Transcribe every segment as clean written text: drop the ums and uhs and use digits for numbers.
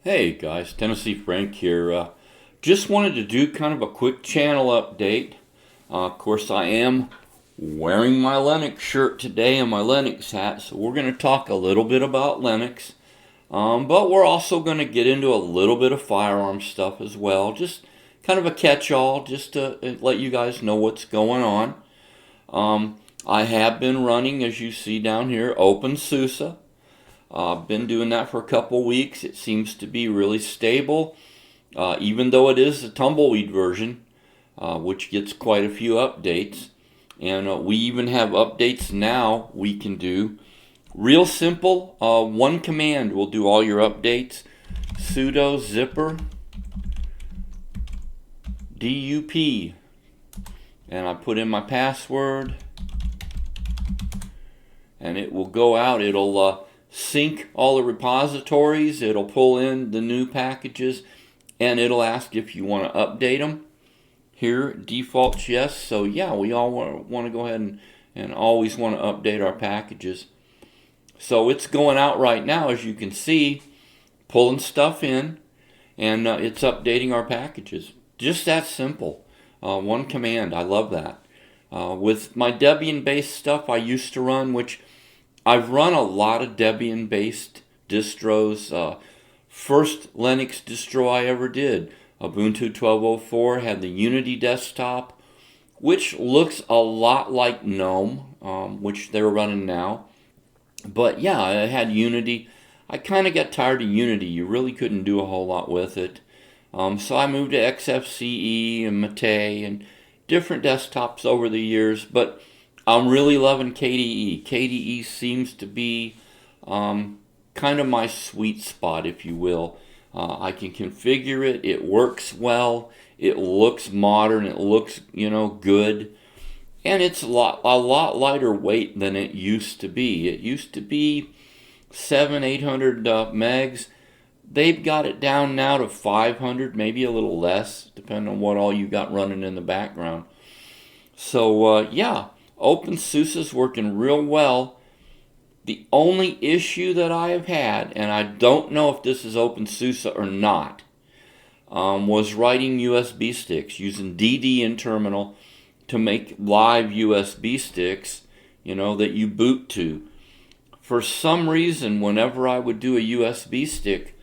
Hey guys, Frank here. Just wanted to do kind of a quick channel update. Of course, I am wearing my Linux shirt today and my Linux hat, so we're going to talk a little bit about Linux. But we're also going to get into a little bit of firearm stuff as well. Just kind of a catch-all, just to let you guys know what's going on. I have been running, as you see down here, OpenSUSE. I've been doing that for a couple weeks. It seems to be really stable, even though it is a tumbleweed version, which gets quite a few updates. And we even have updates now we can do. Real simple, one command will do all your updates. Sudo zipper dup. And I put in my password. And it will go out. It'll sync all the repositories, it'll pull in the new packages, and it'll ask if you want to update them. Here, defaults yes, so yeah, we all want to go ahead and always want to update our packages. So it's going out right now, as you can see, pulling stuff in, and it's updating our packages. Just that simple. One command, I love that. With my Debian-based stuff I used to run, which I've run a lot of Debian-based distros. First Linux distro I ever did, Ubuntu 12.04, had the Unity desktop, which looks a lot like GNOME, which they're running now. But yeah, I had Unity. I kind of got tired of Unity. You really couldn't do a whole lot with it. So I moved to XFCE and Mate and different desktops over the years, but I'm really loving KDE. KDE seems to be kind of my sweet spot, if you will. I can configure it. It works well. It looks modern. It looks, good. And it's a lot lighter weight than it used to be. It used to be 800 megs. They've got it down now to 500, maybe a little less, depending on what all you got running in the background. So, yeah. OpenSUSE is working real well. The only issue that I have had, and I don't know if this is OpenSUSE or not, was writing USB sticks using DD-In-Terminal to make live USB sticks, that you boot to. For some reason, whenever I would do a USB stick,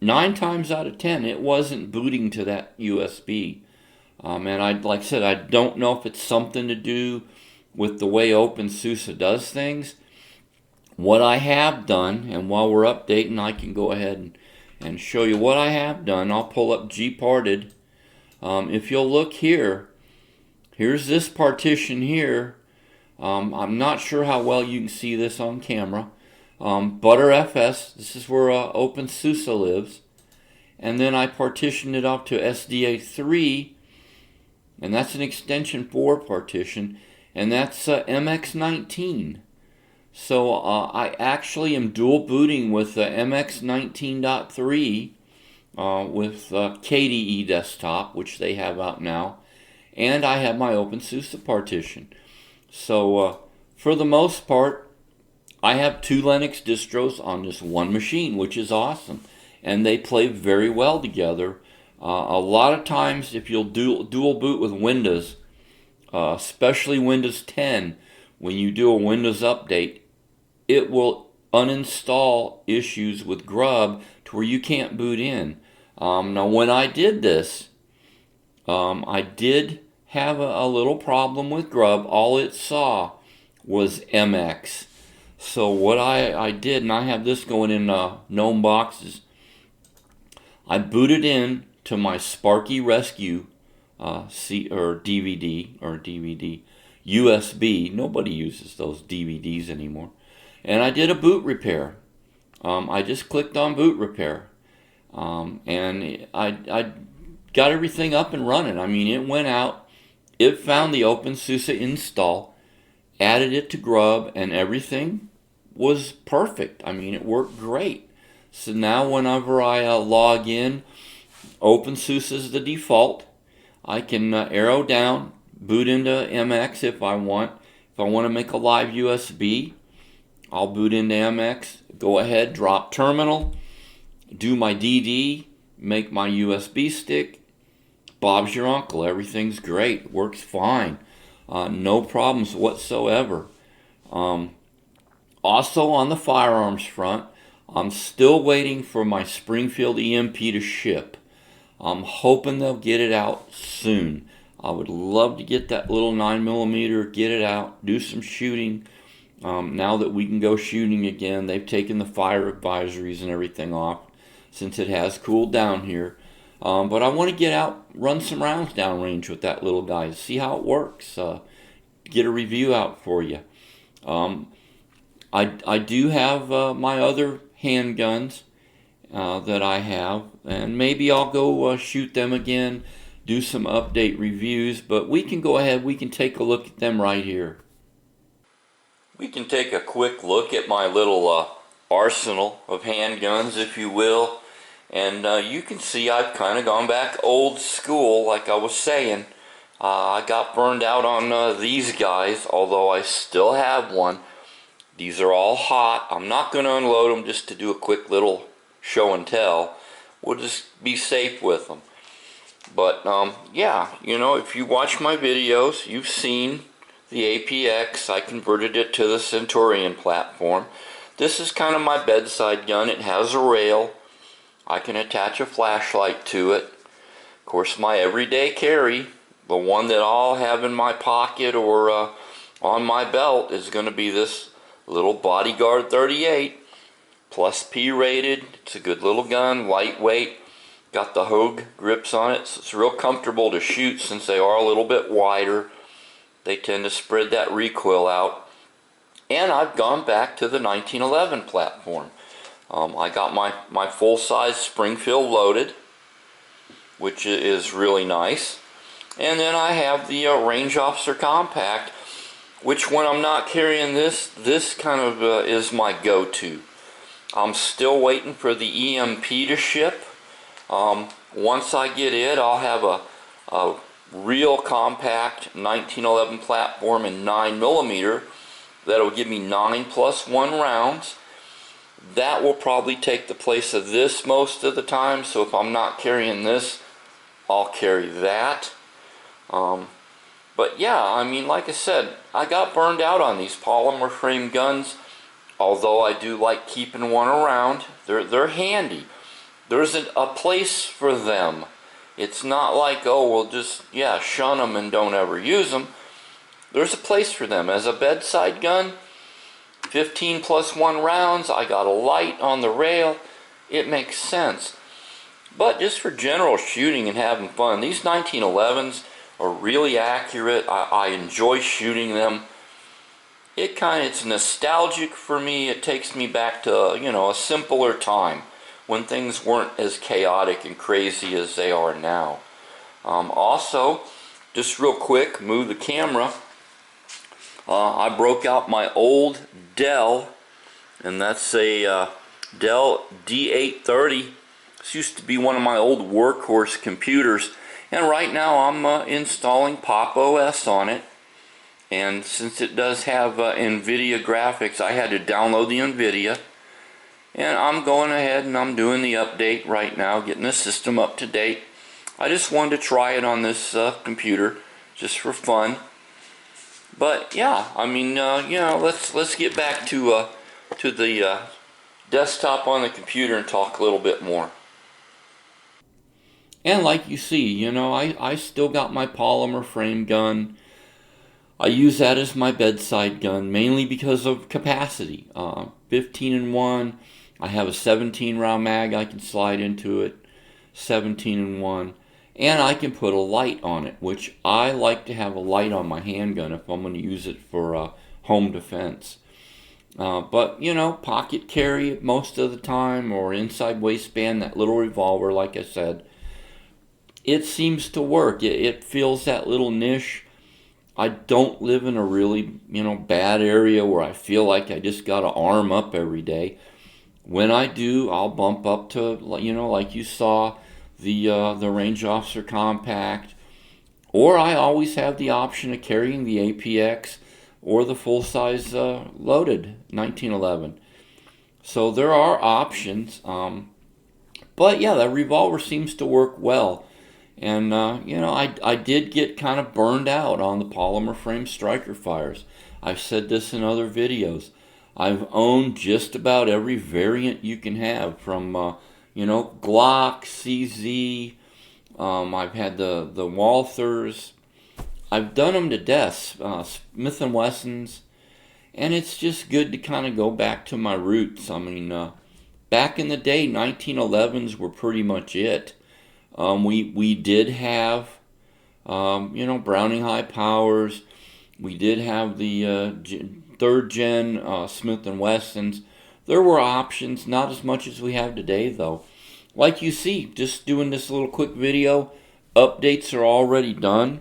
9 times out of 10, it wasn't booting to that USB. And like I said, I don't know if it's something to do with the way OpenSUSE does things. What I have done, and while we're updating, I can go ahead and show you what I have done. I'll pull up gparted. If you'll look here, here's this partition here. I'm not sure how well you can see this on camera. ButterFS, this is where OpenSUSE lives. And then I partitioned it off to SDA3. And that's an extension 4 partition, and that's MX19. So I actually am dual booting with MX19.3 with KDE desktop, which they have out now, and I have my OpenSUSE partition. So for the most part, I have 2 Linux distros on this one machine, which is awesome, and they play very well together. A lot of times, if you'll dual boot with Windows, especially Windows 10, when you do a Windows update, it will uninstall issues with Grub to where you can't boot in. Now, when I did this, I did have a little problem with Grub. All it saw was MX. So what I did, and I have this going in GNOME boxes, I booted in to my Sparky Rescue DVD USB. Nobody uses those DVDs anymore. And I did a boot repair. I just clicked on boot repair. And I got everything up and running. I mean, it went out. It found the OpenSUSE install, added it to Grub, and everything was perfect. I mean, it worked great. So now whenever I log in, OpenSUSE is the default. I can arrow down, boot into MX if I want. If I want to make a live USB, I'll boot into MX, go ahead, drop terminal, do my DD, make my USB stick. Bob's your uncle. Everything's great. Works fine. No problems whatsoever. Also on the firearms front, I'm still waiting for my Springfield EMP to ship. I'm hoping they'll get it out soon. I would love to get that little 9mm, get it out, do some shooting. Now that we can go shooting again, they've taken the fire advisories and everything off since it has cooled down here. But I want to get out, run some rounds downrange with that little guy, see how it works. Get a review out for you. I do have my other handguns that I have, and maybe I'll go shoot them again, do some update reviews, but we can go ahead, we can take a look at them right here. We can take a quick look at my little arsenal of handguns, if you will, and you can see I've kind of gone back old school, like I was saying. I got burned out on these guys, although I still have one. These are all hot. I'm not going to unload them just to do a quick little show and tell. We'll just be safe with them. But yeah, you know, if you watch my videos, you've seen the APX. I converted it to the Centurion platform. This is kind of my bedside gun. It has a rail. I can attach a flashlight to it. Of course, my everyday carry, the one that I'll have in my pocket or on my belt, is going to be this little Bodyguard 38, plus P rated. It's a good little gun, lightweight, got the Hogue grips on it, so it's real comfortable to shoot since they are a little bit wider. They tend to spread that recoil out. And I've gone back to the 1911 platform. I got my full-size Springfield loaded, which is really nice. And then I have the Range Officer Compact, which when I'm not carrying this kind of is my go-to. I'm still waiting for the EMP to ship. Once I get it, I'll have a real compact 1911 platform in 9mm that'll give me 9+1 rounds. That will probably take the place of this most of the time, so if I'm not carrying this, I'll carry that. But yeah, I mean, like I said, I got burned out on these polymer frame guns, although I do like keeping one around. They're handy. There's a place for them. It's not like, oh, we'll just, yeah, shun them and don't ever use them. There's a place for them. As a bedside gun, 15+1 rounds, I got a light on the rail, it makes sense. But just for general shooting and having fun, these 1911s are really accurate. I enjoy shooting them. It's nostalgic for me. It takes me back to, you know, a simpler time when things weren't as chaotic and crazy as they are now. Also, just real quick, move the camera. I broke out my old Dell, and that's a Dell D830. This used to be one of my old workhorse computers, and right now I'm installing Pop! OS on it. And since it does have NVIDIA graphics, I had to download the NVIDIA, and I'm going ahead and I'm doing the update right now, getting the system up to date. I just wanted to try it on this computer just for fun. But yeah, I mean, you know, let's get back to the desktop on the computer and talk a little bit more. And like you see, you know, I still got my polymer frame gun. I use that as my bedside gun mainly because of capacity. 15-in-1. I have a 17-round mag I can slide into it. 17-in-1. And I can put a light on it, which I like to have a light on my handgun if I'm going to use it for home defense. But, you know, pocket carry most of the time, or inside waistband, that little revolver, like I said. It seems to work. It fills that little niche. I don't live in a really, you know, bad area where I feel like I just got to arm up every day. When I do, I'll bump up to, you know, like you saw, the Range Officer Compact, or I always have the option of carrying the APX or the full-size loaded 1911. So there are options. But yeah, that revolver seems to work well. And, I did get kind of burned out on the polymer frame striker fires. I've said this in other videos. I've owned just about every variant you can have from, Glock, CZ. I've had the Walthers. I've done them to death, Smith & Wessons. And it's just good to kind of go back to my roots. I mean, back in the day, 1911s were pretty much it. We did have, Browning high powers. We did have the third gen Smith and Wessons. There were options, not as much as we have today, though. Like you see, just doing this little quick video, updates are already done.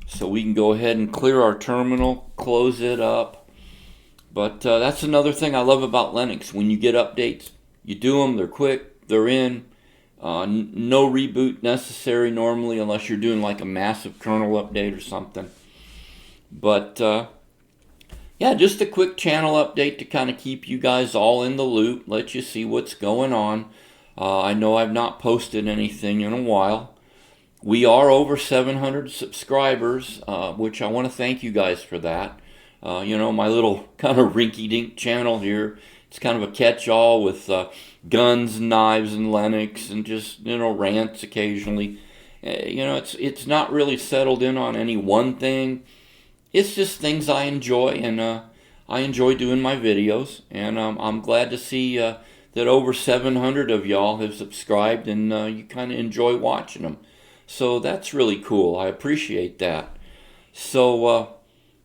So we can go ahead and clear our terminal, close it up. But that's another thing I love about Linux. When you get updates, you do them, they're quick, they're in. No reboot necessary normally unless you're doing like a massive kernel update or something. But yeah, just a quick channel update to kind of keep you guys all in the loop, let you see what's going on. I know I've not posted anything in a while. We are over 700 subscribers, which I want to thank you guys for that. My little kind of rinky-dink channel here. It's kind of a catch-all with guns, knives, and Linux, and just rants occasionally. It's not really settled in on any one thing. It's just things I enjoy, and I enjoy doing my videos. And I'm glad to see that over 700 of y'all have subscribed, and you kind of enjoy watching them. So that's really cool. I appreciate that. So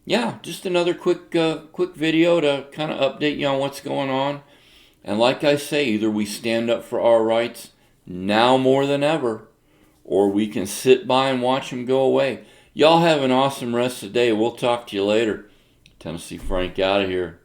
yeah, just another quick video to kind of update you on what's going on. And like I say, either we stand up for our rights now more than ever, or we can sit by and watch them go away. Y'all have an awesome rest of the day. We'll talk to you later. Tennessee Frank out of here.